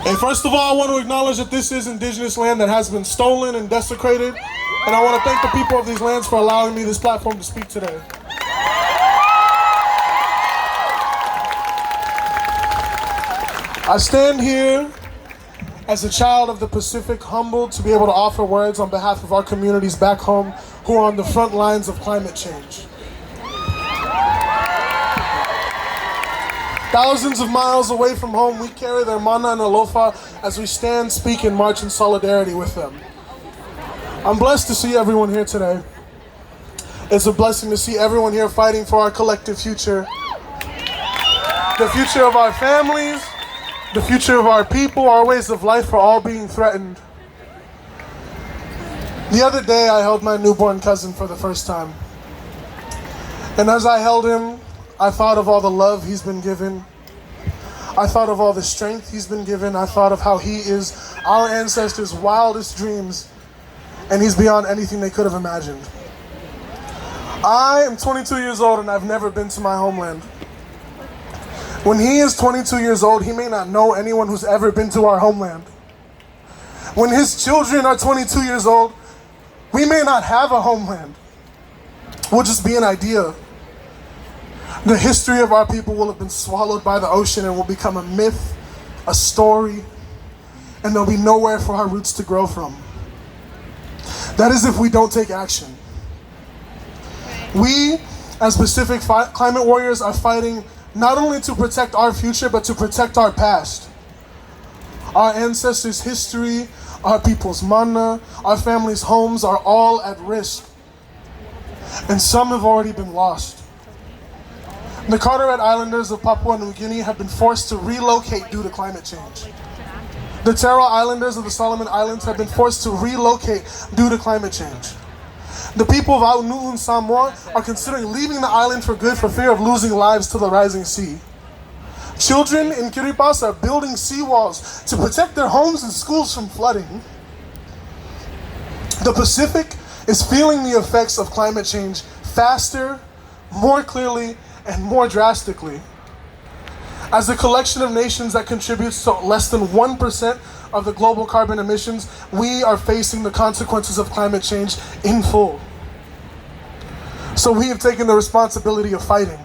And first of all, I want to acknowledge that this is indigenous land that has been stolen and desecrated. And I want to thank the people of these lands for allowing me this platform to speak today. I stand here as a child of the Pacific, humbled to be able to offer words on behalf of our communities back home who are on the front lines of climate change. Thousands of miles away from home, we carry their mana and alofa as we stand, speak, and march in solidarity with them. I'm blessed to see everyone here today. It's a blessing to see everyone here fighting for our collective future. The future of our families, the future of our people, our ways of life are all being threatened. The other day, I held my newborn cousin for the first time. And as I held him, I thought of all the love he's been given. I thought of all the strength he's been given. I thought of how he is our ancestors' wildest dreams, and he's beyond anything they could have imagined. I am 22 years old and I've never been to my homeland. When he is 22 years old, he may not know anyone who's ever been to our homeland. When his children are 22 years old, we may not have a homeland. We'll just be an idea. The history of our people will have been swallowed by the ocean and will become a myth, a story, and there'll be nowhere for our roots to grow from. That is if we don't take action. We, as Pacific climate warriors, are fighting not only to protect our future, but to protect our past. Our ancestors' history, our people's mana, our families' homes are all at risk. And some have already been lost. The Carteret Islanders of Papua New Guinea have been forced to relocate due to climate change. The Taro Islanders of the Solomon Islands have been forced to relocate due to climate change. The people of Aunu and Samoa are considering leaving the island for good for fear of losing lives to the rising sea. Children in Kiribati are building seawalls to protect their homes and schools from flooding. The Pacific is feeling the effects of climate change faster, more clearly, and more drastically. As a collection of nations that contributes to less than 1% of the global carbon emissions, we are facing the consequences of climate change in full. So we have taken the responsibility of fighting.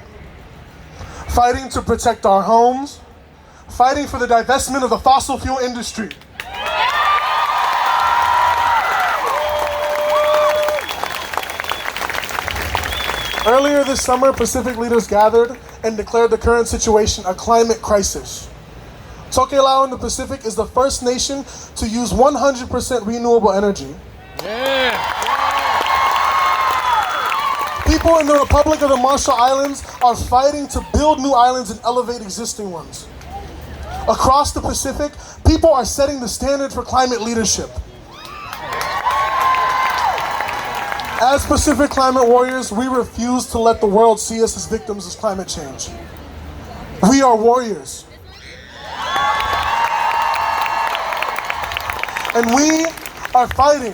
Fighting to protect our homes, fighting for the divestment of the fossil fuel industry. Earlier this summer, Pacific leaders gathered and declared the current situation a climate crisis. Tokelau in the Pacific is the first nation to use 100% renewable energy. People in the Republic of the Marshall Islands are fighting to build new islands and elevate existing ones. Across the Pacific, people are setting the standard for climate leadership. As Pacific climate warriors, we refuse to let the world see us as victims of climate change. We are warriors. And we are fighting.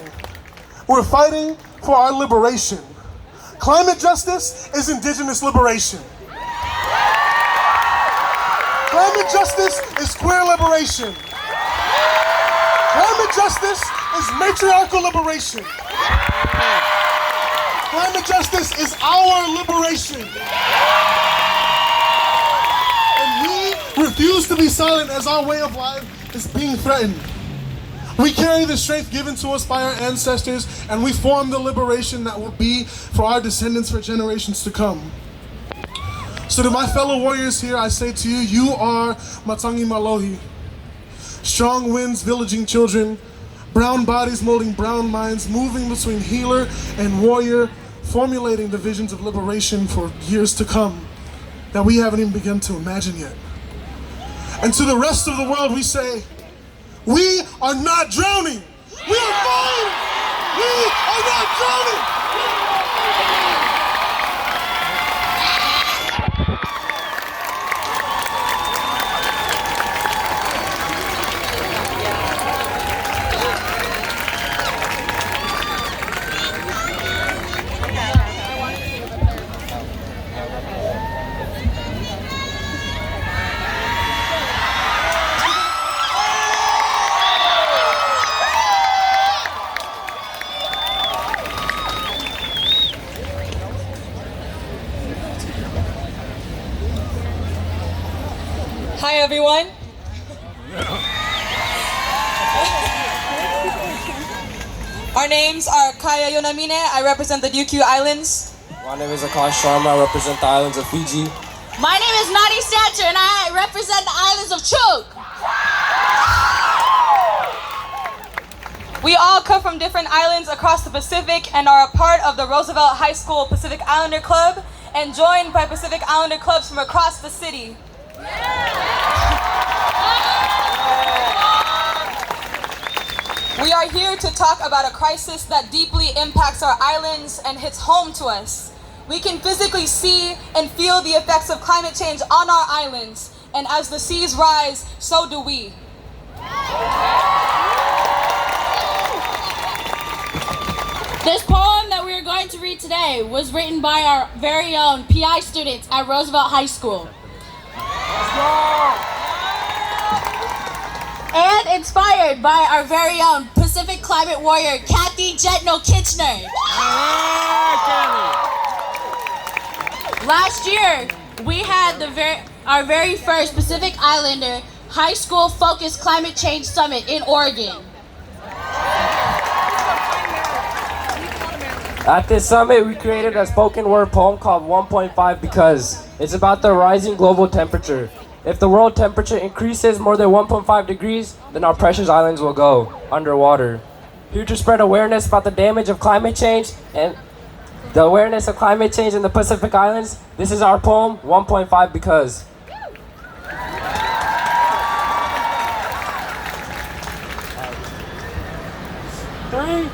We're fighting for our liberation. Climate justice is indigenous liberation. Climate justice is queer liberation. Climate justice is matriarchal liberation. Climate justice is our liberation. And we refuse to be silent as our way of life is being threatened. We carry the strength given to us by our ancestors, and we form the liberation that will be for our descendants for generations to come. So to my fellow warriors here, I say to you, you are Matangi Malohi. Strong winds villaging children, brown bodies molding brown minds, moving between healer and warrior, formulating the visions of liberation for years to come that we haven't even begun to imagine yet. And to the rest of the world, we say, we are not drowning. We are fine. We are not drowning. Hi everyone. Our names are Kaya Yonamine. I represent the Ryukyu Islands. My name is Akash Sharma. I represent the islands of Fiji. My name is Nadi Stature and I represent the islands of Chuk. We all come from different islands across the Pacific and are a part of the Roosevelt High School Pacific Islander Club and joined by Pacific Islander clubs from across the city. We are here to talk about a crisis that deeply impacts our islands and hits home to us. We can physically see and feel the effects of climate change on our islands, and as the seas rise, so do we. This poem that we are going to read today was written by our very own PI students at Roosevelt High School. And inspired by our very own Pacific climate warrior, Kathy Jetno Kitchener. Last year, we had our very first Pacific Islander High School Focused Climate Change Summit in Oregon. At this summit, we created a spoken word poem called 1.5 because it's about the rising global temperature. If the world temperature increases more than 1.5 degrees, then our precious islands will go underwater. Here to spread awareness about the damage of climate change and the awareness of climate change in the Pacific Islands, this is our poem, 1.5 because. Three,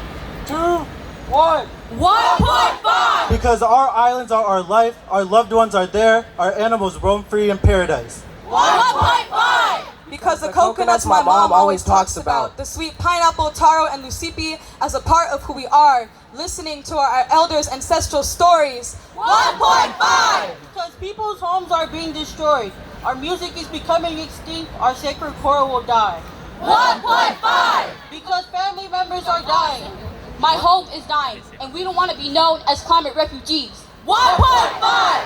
two, one. 1.5! Because our islands are our life, our loved ones are there, our animals roam free in paradise. 1.5! Because the coconuts my mom always talks about, the sweet pineapple, taro, and lucipi as a part of who we are, listening to our elders' ancestral stories. 1.5! Because people's homes are being destroyed, our music is becoming extinct, our sacred coral will die. 1.5! Because family members are dying. My home is dying, and we don't want to be known as climate refugees. 1.5!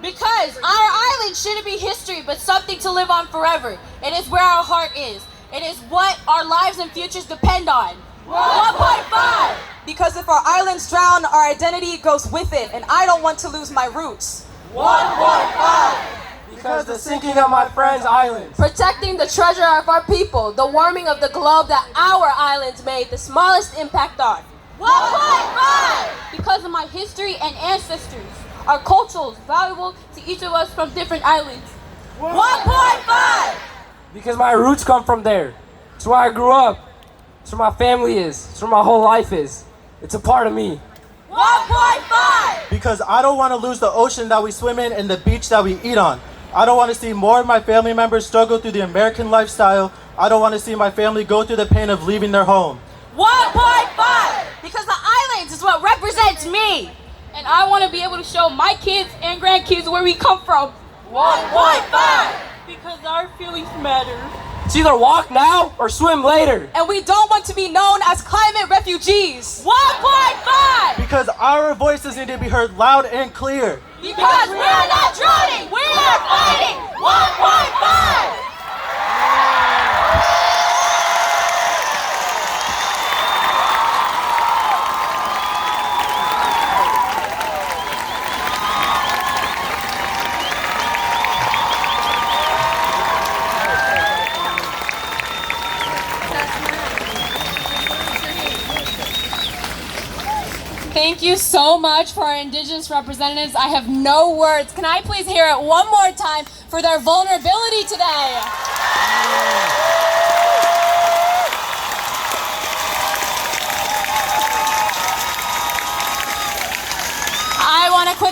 Because our island shouldn't be history, but something to live on forever. It is where our heart is. It is what our lives and futures depend on. 1.5! Because if our islands drown, our identity goes with it, and I don't want to lose my roots. 1.5! Because the sinking of my friends' islands. Protecting the treasure of our people, the warming of the globe that our islands made the smallest impact on. 1.5! Because of my history and ancestors, our cultures valuable to each of us from different islands. 1.5! Because my roots come from there. It's where I grew up. It's where my family is. It's where my whole life is. It's a part of me. 1.5! Because I don't want to lose the ocean that we swim in and the beach that we eat on. I don't want to see more of my family members struggle through the American lifestyle. I don't want to see my family go through the pain of leaving their home. 1.5! Because the islands is what represents me. And I want to be able to show my kids and grandkids where we come from. 1.5! Because our feelings matter. It's either walk now or swim later. And we don't want to be known as climate refugees. 1.5! Because our voices need to be heard loud and clear. Because we are not drowning, we are fighting. 1.5! Thank you so much for our Indigenous representatives. I have no words. Can I please hear it one more time for their vulnerability today?